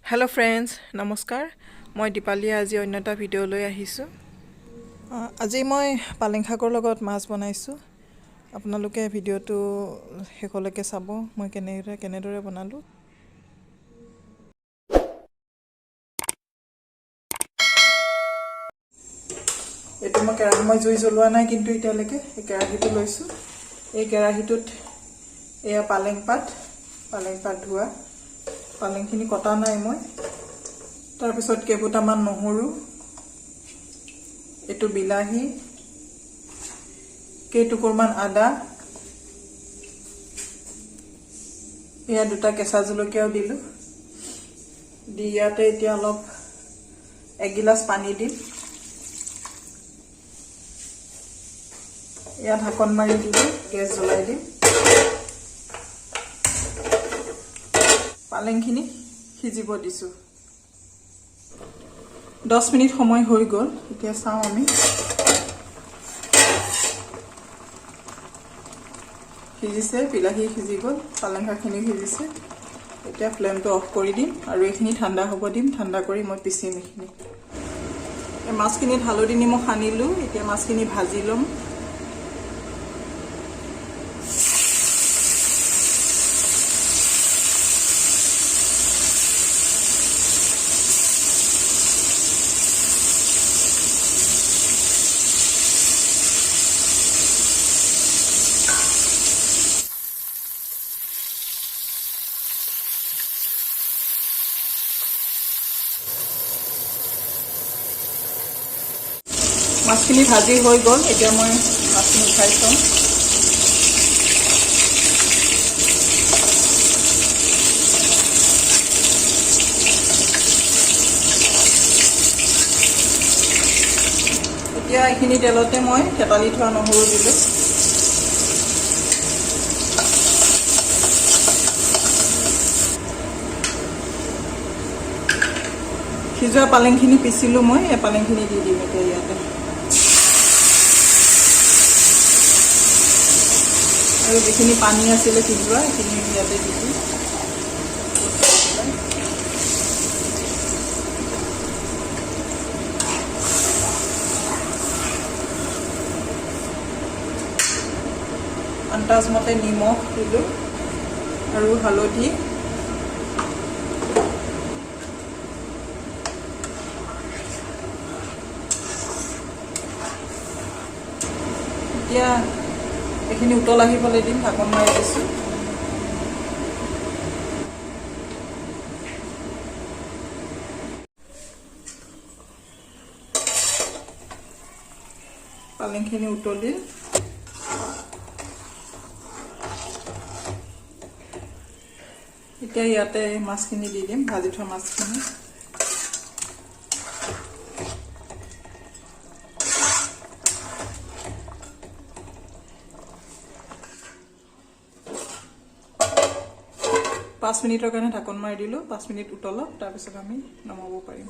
Hello friends, নমস্কাৰ মই দীপালী আজি অন্য এটা ভিডিও লৈ আহিছো আজি মই পালেং শাকৰ লগত মাছ বনাইছো আপোনালোকে ভিডিওটো শেষলৈকে চাব মই কেনেদৰে বনালো এটো মই কেৰাহী মই জুই জ্বলোৱা নাই কিন্তু এতিয়ালৈকে এই কেৰাহীটো লৈছো এই কেৰাহীটোত এয়া পালেং পাত ধোৱা পালেংখিনি কটা নাই মই তাৰ পিছত কেইটামান নহৰু এটো বিলাহী কেইটুকুৰমান আদা এয়া দুটা কেঁচা জলকীয়াও দিলো দি ইয়াতে এতিয়া অলপ এক গিলাস পানী দিম এয়া ঢাকন মাৰি দিলো গেছ জ্বলাই দিম পালেংখিনি সিজিব দিছো 10 মিনিট সময় হৈ গল এতিয়া চাও আমি সিজিছে বিলাহী সিজি গল পালেং শাকখিনি সিজিছে এতিয়া ফ্লেমটো অফ কৰি দিম আৰু এইখিনি ঠাণ্ডা হ'ব দিম ঠাণ্ডা কৰি মই পিচিম এইখিনি এই মাছখিনিত হালধি নিমখ সানিলো এতিয়া মাছখিনি ভাজি লম মাছখিনি ভাজি হৈ গল এতিয়া মই মাছখিনি উঠাই থম এতিয়া এইখিনি তেলতে মই থেতালি থোৱা নহৰু দিলো সিজোৱা পালেংখিনি পিছিলো মই এই পালেংখিনি দি দিম এতিয়া ইয়াতে আৰু যিখিনি পানী আছিলে সিজোৱা এইখিনি ইয়াতে দি দিম আন্দাজ মতে নিমখ দিলো আৰু হালধি এতিয়া এইখিনি উতল আহিবলৈ দিম ঢাকন মাৰি দিছো পালেংখিনি উতলি এতিয়া ইয়াতে মাছখিনি দি দিম ভাজি থোৱা মাছখিনি পাঁচ মিনিটৰ কাৰণে ঢাকন মাৰি দিলো 5 মিনিট উতলক তাৰ পিছত আমি নমাব পাৰিম